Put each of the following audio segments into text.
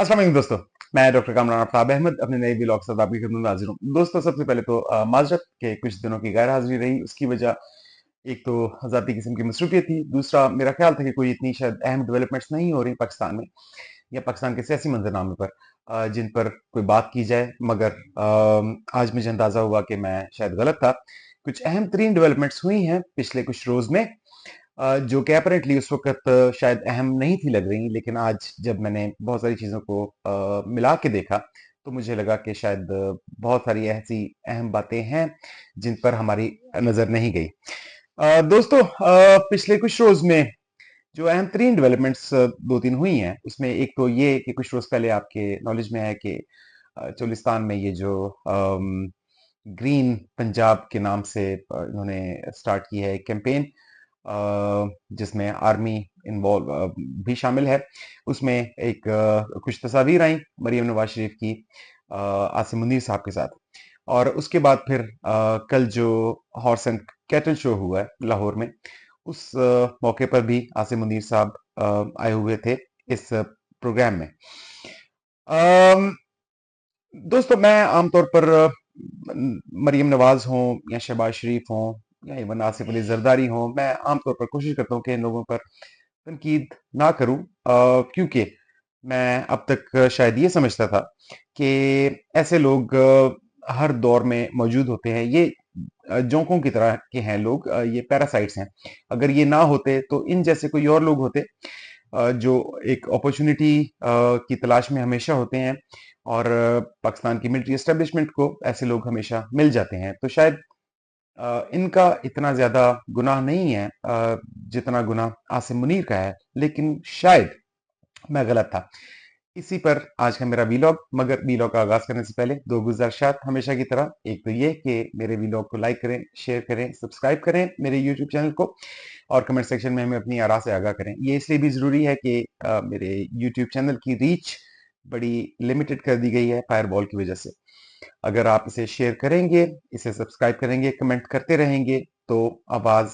अस्सलाम वालेकुम दोस्तों। मैं डॉक्टर कामरान आफ्ताब अहमद अपने नए व्लॉग के साथ आपकी खिदमत में हाजिर हूँ। दोस्तों, सबसे पहले तो माजरत के कुछ दिनों की गैर हाजिरी रही। उसकी वजह एक तो ज़ाती किस्म की मसरूफियत थी, दूसरा मेरा ख्याल था कि कोई इतनी शायद अहम डेवलपमेंट्स नहीं हो रही पाकिस्तान में या पाकिस्तान के सियासी मंजरनामे पर जिन पर कोई बात की जाए। मगर आज मुझे अंदाजा हुआ कि मैं शायद गलत था। कुछ अहम तरीन डेवलपमेंट्स हुई हैं पिछले कुछ रोज में, जो कि अपरेंटली उस वक़्त शायद अहम नहीं थी लग रही, लेकिन आज जब मैंने बहुत सारी चीज़ों को मिला के देखा, तो मुझे लगा कि शायद बहुत सारी ऐसी अहम बातें हैं, जिन पर हमारी नज़र नहीं गई। दोस्तों, पिछले कुछ रोज़ में जो अहम तरीन डेवलपमेंट्स 2-3 हुई हैं, उसमें एक तो ये कि कुछ रोज़ पहले आपके नॉलेज में है कि चोलिस्तान में ये जो ग्रीन पंजाब के नाम से इन्होंने स्टार्ट की है कैंपेन, जिसमें आर्मी इन्वॉल्व भी शामिल है। उसमें एक कुछ तस्वीर आई मरियम नवाज शरीफ की आसिम मुनीर साहब के साथ। और उसके बाद फिर कल जो हॉर्स एंड कैटल शो हुआ है लाहौर में, उस मौके पर भी आसिम मुनीर साहब आए हुए थे इस प्रोग्राम में। अम, दोस्तों, मैं आमतौर पर मरियम नवाज हों या शहबाज शरीफ हों या इवन आसिफ अली जरदारी हों, मैं आमतौर पर कोशिश करता हूँ कि इन लोगों पर तनकीद ना करूं, क्योंकि मैं अब तक शायद ये समझता था कि ऐसे लोग हर दौर में मौजूद होते हैं। ये जोंकों की तरह के हैं लोग, ये पैरासाइट्स हैं। अगर ये ना होते तो इन जैसे कोई और लोग होते, जो एक अपॉर्चुनिटी की तलाश में हमेशा होते हैं। और पाकिस्तान की मिलिट्री एस्टेब्लिशमेंट को ऐसे लोग हमेशा मिल जाते हैं, तो शायद इनका इतना ज्यादा गुनाह नहीं है जितना गुनाह आसिम मुनीर का है। लेकिन शायद मैं गलत था। इसी पर आज का मेरा वीलॉग। मगर वीलॉग का आगाज करने से पहले दो गुजारिशात हमेशा की तरह। एक तो ये कि मेरे वीलॉग को लाइक करें, शेयर करें, सब्सक्राइब करें मेरे यूट्यूब चैनल को, और कमेंट सेक्शन में हमें अपनी आरा से आगाह करें। ये इसलिए भी जरूरी है कि मेरे यूट्यूब चैनल की रीच बड़ी लिमिटेड कर दी गई है फायरबॉल की वजह से। अगर आप इसे शेयर करेंगे, इसे सब्सक्राइब करेंगे, कमेंट करते रहेंगे, तो आवाज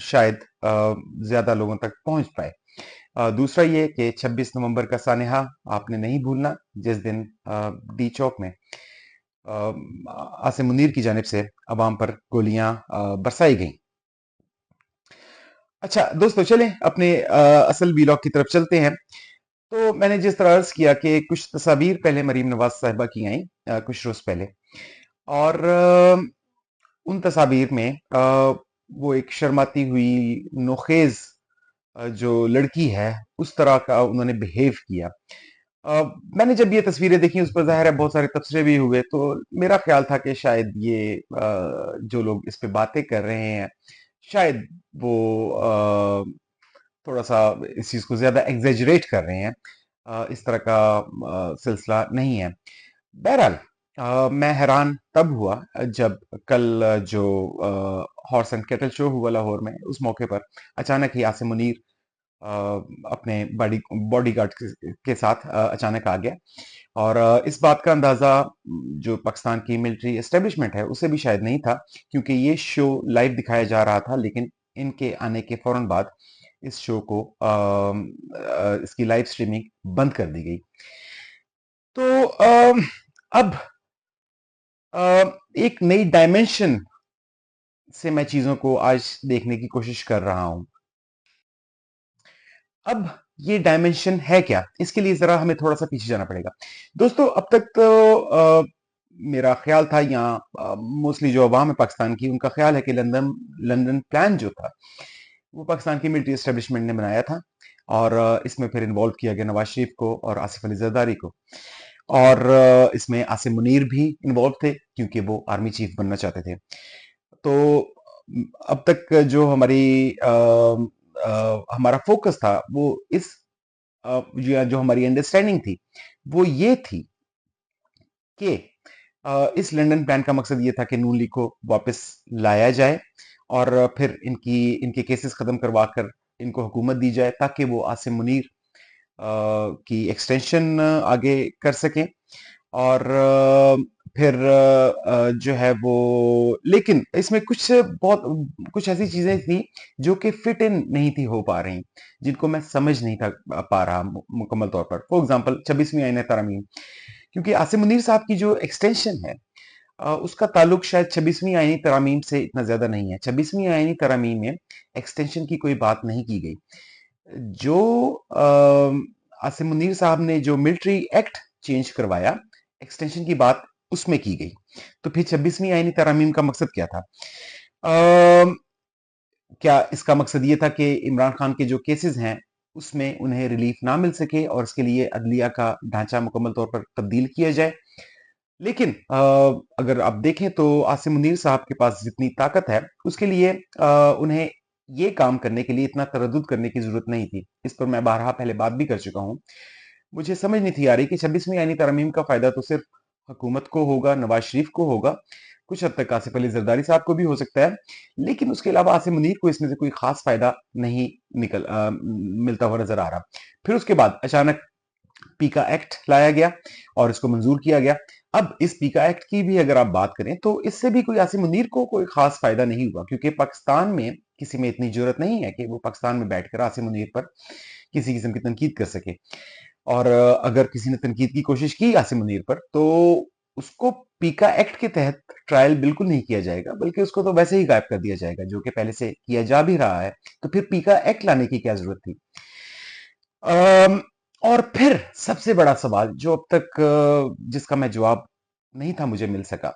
शायद ज्यादा लोगों तक पहुंच पाए। दूसरा ये कि 26 नवंबर का सानेहा आपने नहीं भूलना, जिस दिन डी चौक में आसिम मुनीर की जानिब से अवाम पर गोलियां बरसाई गईं। अच्छा दोस्तों, चलें अपने असल वीलॉग की तरफ चलते हैं। तो मैंने जिस तरह अर्ज किया कि कुछ तस्वीर पहले मरीम नवाज साहिबा की आई कुछ रोज पहले, और उन तस्वीर में वो एक शर्माती हुई नोखेज जो लड़की है, उस तरह का उन्होंने बिहेव किया। मैंने जब ये तस्वीरें देखी, उस पर ज़ाहिर है बहुत सारे तबसरे भी हुए, तो मेरा ख्याल था कि शायद ये जो लोग इस पे बातें कर रहे हैं, शायद वो थोड़ा सा इस चीज़ को ज़्यादा एग्जेजरेट कर रहे हैं। इस तरह का सिलसिला नहीं है। बहरहाल, मैं हैरान तब हुआ जब कल जो हॉर्स एंड कैटल शो हुआ लाहौर में, उस मौके पर अचानक ही आसिम मुनीर अ, अपने बॉडी गार्ड के साथ अचानक आ गया। और इस बात का अंदाजा जो पाकिस्तान की मिलिट्री एस्टेब्लिशमेंट है उसे भी शायद नहीं था, क्योंकि ये शो लाइव दिखाया जा रहा था। लेकिन इनके आने के फौरन बाद इस शो को इसकी लाइव स्ट्रीमिंग बंद कर दी गई। तो अब एक नई डायमेंशन से मैं चीजों को आज देखने की कोशिश कर रहा हूं। अब ये डायमेंशन है क्या, इसके लिए जरा हमें थोड़ा सा पीछे जाना पड़ेगा। दोस्तों, अब तक तो मेरा ख्याल था, यहाँ मोस्टली जो अवाम है पाकिस्तान की, उनका ख्याल है कि लंदन लंदन प्लान जो था वो पाकिस्तान की मिलिट्री एस्टेब्लिशमेंट ने बनाया था। और इसमें फिर इन्वॉल्व किया गया नवाज शरीफ को और आसिफ अली जरदारी को। और इसमें आसिम मुनीर भी इन्वॉल्व थे, क्योंकि वो आर्मी चीफ बनना चाहते थे। तो अब तक जो हमारा फोकस था, वो इस जो हमारी अंडरस्टैंडिंग थी, वो ये थी कि इस लंदन प्लान का मकसद ये था कि नून लीग को वापस लाया जाए, और फिर इनके केसेस खत्म करवा कर इनको हुकूमत दी जाए, ताकि वो आसिम मुनीर की एक्सटेंशन आगे कर सकें। और फिर जो है वो, लेकिन इसमें कुछ ऐसी चीजें थी जो कि फिट इन नहीं थी हो पा रही, जिनको मैं समझ नहीं था पा रहा मुकम्मल तौर पर। फॉर एग्जांपल 26वीं आईन तरमीम, क्योंकि आसिम मुनीर साहब की जो एक्सटेंशन है उसका ताल्लुक शायद 26वीं आईनी तरामीम से इतना ज्यादा नहीं है। 26वीं आईनी तरामीम में एक्सटेंशन की कोई बात नहीं की गई। जो आसिम मुनीर साहब ने जो मिलिट्री एक्ट चेंज करवाया, एक्सटेंशन की बात उसमें की गई। तो फिर 26वीं आईनी तरामीम का मकसद क्या था? अ, क्या इसका मकसद ये था कि इमरान खान के जो केसेस हैं उसमें उन्हें रिलीफ ना मिल सके और इसके लिए अदलिया का ढांचा मुकम्मल तौर पर तब्दील किया जाए? लेकिन अगर आप देखें तो आसिम मुनीर साहब के पास जितनी ताकत है उसके लिए उन्हें ये काम करने के लिए इतना तरद्दुद करने की जरूरत नहीं थी। इस पर मैं बारहा पहले बात भी कर चुका हूं। मुझे समझ नहीं थी आ रही कि 26वीं आईनी तरमीम का फायदा तो सिर्फ हुकूमत को होगा, नवाज शरीफ को होगा, कुछ हद तक आसिफ अली जरदारी साहब को भी हो सकता है, लेकिन उसके अलावा आसिम मुनीर को इसमें से कोई खास फायदा नहीं मिलता हुआ नजर आ रहा। फिर उसके बाद अचानक पीका एक्ट लाया गया और इसको मंजूर किया गया। अब इस पीका एक्ट की भी अगर आप बात करें तो इससे भी कोई आसिम मुनीर को कोई खास फायदा नहीं हुआ, क्योंकि पाकिस्तान में किसी में इतनी जरूरत नहीं है कि वो पाकिस्तान में बैठकर आसिम मुनीर पर किसी किस्म की तनकीद कर सके। और अगर किसी ने तनकीद की कोशिश की आसिम मुनीर पर तो उसको पीका एक्ट के तहत ट्रायल बिल्कुल नहीं किया जाएगा, बल्कि उसको तो वैसे ही गायब कर दिया जाएगा, जो कि पहले से किया जा भी रहा है। तो फिर पीका एक्ट लाने की क्या जरूरत थी? अम, और फिर सबसे बड़ा सवाल जो अब तक जिसका मैं जवाब नहीं था मुझे मिल सका,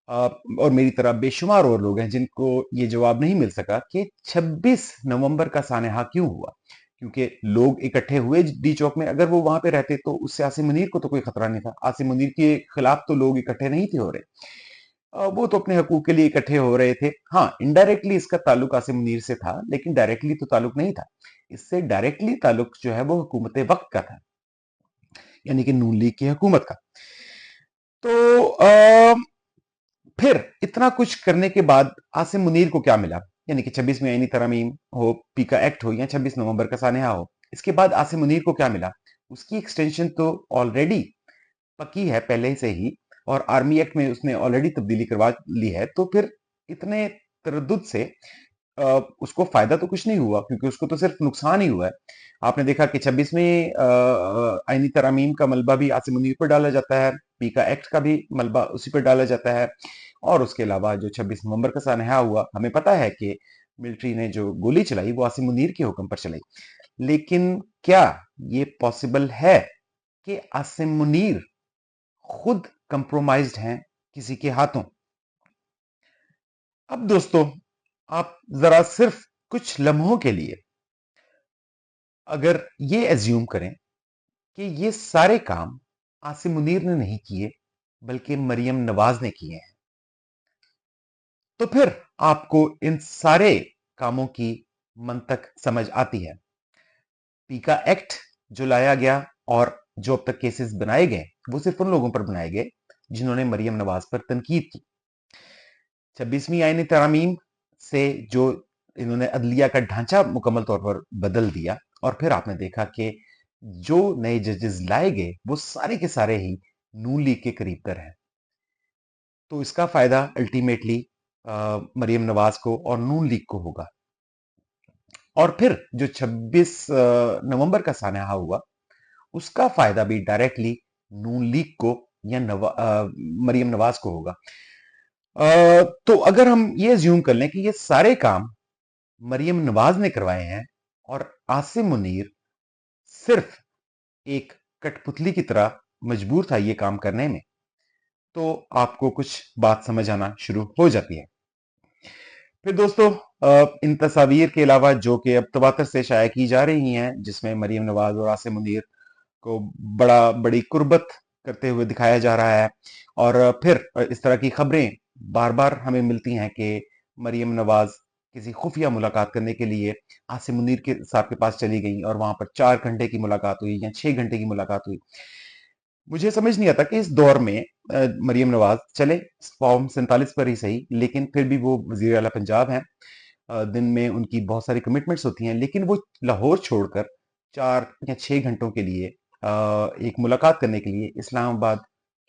अ, और मेरी तरह बेशुमार और लोग हैं जिनको ये जवाब नहीं मिल सका कि 26 नवंबर का सानहा क्यों हुआ। क्योंकि लोग इकट्ठे हुए डी चौक में, अगर वो वहां पे रहते तो उससे आसिम मुनीर को तो कोई खतरा नहीं था। आसिम मुनीर के खिलाफ तो लोग इकट्ठे नहीं थे हो रहे, वो तो अपने हकूक के लिए इकट्ठे हो रहे थे। हाँ, इनडायरेक्टली इसका ताल्लुक आसिम मुनीर से था, लेकिन डायरेक्टली तो ताल्लुक नहीं था। इससे डायरेक्टली ताल्लुक जो है वो हुकूमत वक्त का था, यानी कि नून लीग की हुकूमत का। तो फिर इतना कुछ करने के बाद आसिम मुनीर को क्या मिला? यानी कि 26वीं आईनी तरमीम हो, पीका एक्ट हो या 26 नवंबर का सानहा हो, इसके बाद आसिम मुनीर को क्या मिला? उसकी एक्सटेंशन तो ऑलरेडी पक्की है पहले से ही, और आर्मी एक्ट में उसने ऑलरेडी तब्दीली करवा ली है। तो फिर इतने तरद्दुद से उसको फायदा तो कुछ नहीं हुआ, क्योंकि उसको तो सिर्फ नुकसान ही हुआ है। आपने देखा कि 26वें आईनी तरमीम का मलबा भी आसिम मुनीर पर डाला जाता है, पीका एक्ट का भी मलबा उसी पर डाला जाता है। और उसके अलावा जो 26 नवंबर का सानहा हुआ, हमें पता है कि मिलिट्री ने जो गोली चलाई वो आसिम मुनीर के हुक्म पर चलाई। लेकिन क्या ये पॉसिबल है कि आसिम मुनीर खुद कंप्रोमाइज्ड हैं किसी के हाथों? अब दोस्तों, आप जरा सिर्फ कुछ लम्हों के लिए अगर ये एज्यूम करें कि ये सारे काम आसिम मुनीर ने नहीं किए, बल्कि मरियम नवाज ने किए हैं, तो फिर आपको इन सारे कामों की मंतक समझ आती है। पीका एक्ट जो लाया गया और जो अब तक केसेस बनाए गए, वो सिर्फ उन लोगों पर बनाए गए जिन्होंने मरियम नवाज पर तनकीद की। 26वीं आईनी तरामीम से जो इन्होंने अदलिया का ढांचा मुकम्मल तौर पर बदल दिया, और फिर आपने देखा कि जो नए जजेस लाए गए वो सारे के सारे ही नून लीग के करीब तर हैं। तो इसका फायदा अल्टीमेटली मरियम नवाज को और नून लीग को होगा। और फिर जो 26 नवंबर का सानहा हुआ, उसका फायदा भी डायरेक्टली नून लीग को या मरियम नवाज को होगा। तो अगर हम ये ज्यूम कर लें कि ये सारे काम मरियम नवाज ने करवाए हैं और आसिम मुनीर सिर्फ एक कठपुतली की तरह मजबूर था ये काम करने में, तो आपको कुछ बात समझ आना शुरू हो जाती है। फिर दोस्तों, इन तस्वीर के अलावा जो कि अब तवातर से शाया की जा रही हैं, जिसमें मरियम नवाज और आसिम मुनीर को बड़ी कुर्बत करते हुए दिखाया जा रहा है, और फिर इस तरह की खबरें बार बार हमें मिलती हैं कि मरियम नवाज किसी खुफिया मुलाकात करने के लिए आसिम मुनीर के साहब के पास चली गई और वहां पर 4 घंटे की मुलाकात हुई या 6 घंटे की मुलाकात हुई। मुझे समझ नहीं आता कि इस दौर में मरियम नवाज चले फॉर्म 47 पर ही सही, लेकिन फिर भी वो वजीर आला पंजाब हैं। दिन में उनकी बहुत सारी कमिटमेंट्स होती हैं, लेकिन वो लाहौर छोड़कर 4 या 6 घंटों के लिए एक मुलाकात करने के लिए इस्लामाबाद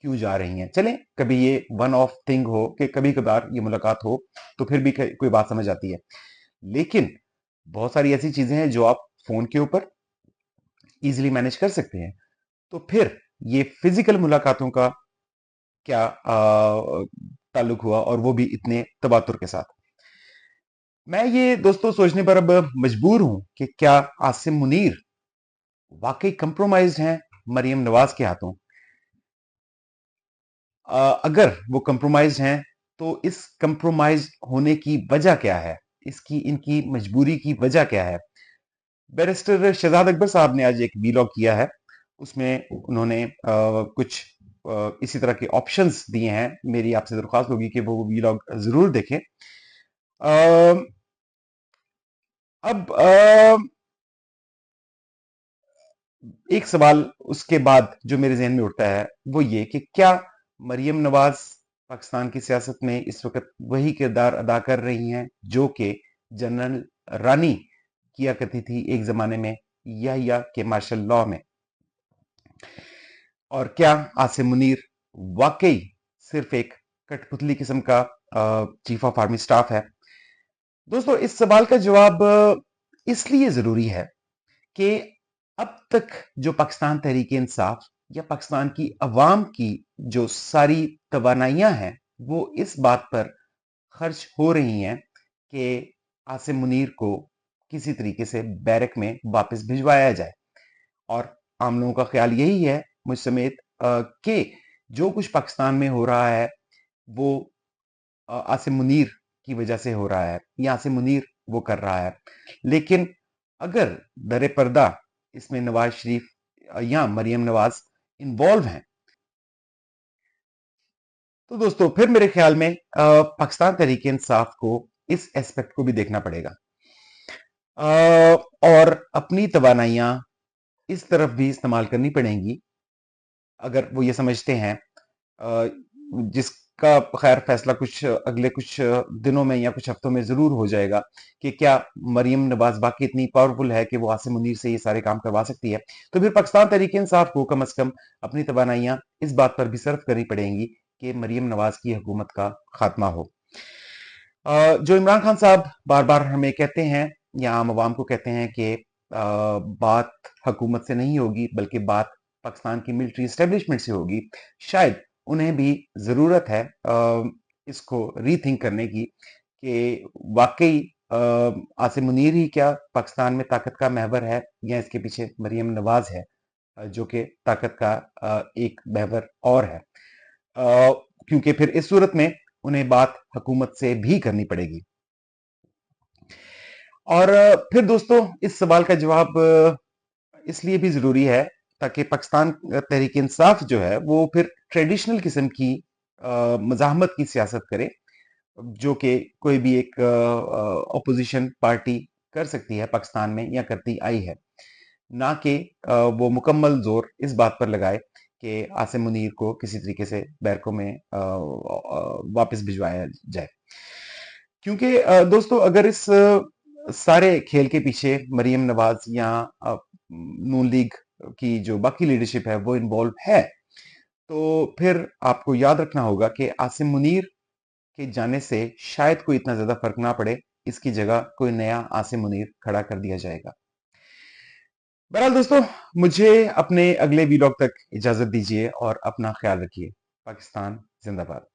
क्यों जा रही हैं। चलें, कभी ये वन ऑफ थिंग हो कि कभी कभार ये मुलाकात हो तो फिर भी कोई बात समझ आती है, लेकिन बहुत सारी ऐसी चीजें हैं जो आप फोन के ऊपर इजीली मैनेज कर सकते हैं। तो फिर ये फिजिकल मुलाकातों का क्या ताल्लुक हुआ, और वो भी इतने तबातुर के साथ। मैं ये दोस्तों सोचने पर अब मजबूर हूं कि क्या आसिम मुनीर वाकई कंप्रोमाइज्ड हैं मरियम नवाज के हाथों। अगर वो कंप्रोमाइज हैं तो इस कंप्रोमाइज होने की वजह क्या है, इसकी इनकी मजबूरी की वजह क्या है। बैरिस्टर शहजाद अकबर साहब ने आज एक वीलॉग किया है, उसमें उन्होंने कुछ इसी तरह के ऑप्शंस दिए हैं। मेरी आपसे दरख्वास्त होगी कि वो वीलॉग जरूर देखें। अ, अब एक सवाल उसके बाद जो मेरे जहन में उठता है वो ये कि क्या मरियम नवाज पाकिस्तान की सियासत में इस वक्त वही किरदार अदा कर रही हैं जो कि जनरल रानी किया करती थी एक जमाने में, या के मार्शल लॉ में। और क्या आसिम मुनीर वाकई सिर्फ एक कठपुतली किस्म का चीफ ऑफ आर्मी स्टाफ है। दोस्तों, इस सवाल का जवाब इसलिए जरूरी है कि अब तक जो पाकिस्तान तहरीक इंसाफ या पाकिस्तान की अवाम की जो सारी तवानाइयां हैं वो इस बात पर खर्च हो रही हैं कि आसिम मुनीर को किसी तरीके से बैरक में वापस भिजवाया जाए। और आम लोगों का ख्याल यही है, मुझ समेत, कि जो कुछ पाकिस्तान में हो रहा है वो आसिम मुनीर की वजह से हो रहा है, या आसिम मुनीर वो कर रहा है। लेकिन अगर दर पर्दा इसमें नवाज शरीफ या मरियम नवाज इन्वॉल्व हैं तो दोस्तों फिर मेरे ख्याल में पाकिस्तान तहरीक इंसाफ को इस एस्पेक्ट को भी देखना पड़ेगा, और अपनी तवानाइयां इस तरफ भी इस्तेमाल करनी पड़ेंगी। अगर वो ये समझते हैं, जिसका खैर फैसला कुछ अगले कुछ दिनों में या कुछ हफ्तों में जरूर हो जाएगा, कि क्या मरियम नवाज बाकी इतनी पावरफुल है कि वो आसिम मुनीर से ये सारे काम करवा सकती है। तो फिर पाकिस्तान तहरीक इंसाफ को कम अज कम अपनी तवानाइयां इस बात पर भी सर्फ करनी पड़ेंगी कि मरियम नवाज की हुकूमत का खात्मा हो। जो इमरान खान साहब बार बार हमें कहते हैं या आम आवाम को कहते हैं कि बात हुकूमत से नहीं होगी बल्कि बात पाकिस्तान की मिलिट्री एस्टेब्लिशमेंट से होगी, शायद उन्हें भी जरूरत है इसको रीथिंक करने की कि वाकई आसिम मुनीर ही क्या पाकिस्तान में ताकत का महवर है, या इसके पीछे मरियम नवाज है जो कि ताकत का एक महवर और है। क्योंकि फिर इस सूरत में उन्हें बात हुकूमत से भी करनी पड़ेगी। और फिर दोस्तों इस सवाल का जवाब इसलिए भी जरूरी है ताकि पाकिस्तान तहरीक इंसाफ जो है वो फिर ट्रेडिशनल किस्म की मज़ाहमत की सियासत करे, जो कि कोई भी एक अपोजिशन पार्टी कर सकती है पाकिस्तान में या करती आई है। ना कि वो मुकम्मल जोर इस बात पर लगाए कि आसिम मुनीर को किसी तरीके से बैरकों में वापस भिजवाया जाए। क्योंकि दोस्तों अगर इस सारे खेल के पीछे मरियम नवाज या नून लीग की जो बाकी लीडरशिप है वो इन्वॉल्व है, तो फिर आपको याद रखना होगा कि आसिम मुनीर के जाने से शायद कोई इतना ज्यादा फर्क ना पड़े, इसकी जगह कोई नया आसिम मुनीर खड़ा कर दिया जाएगा। बहरहाल दोस्तों, मुझे अपने अगले वीलॉग तक इजाजत दीजिए और अपना ख्याल रखिए। पाकिस्तान जिंदाबाद।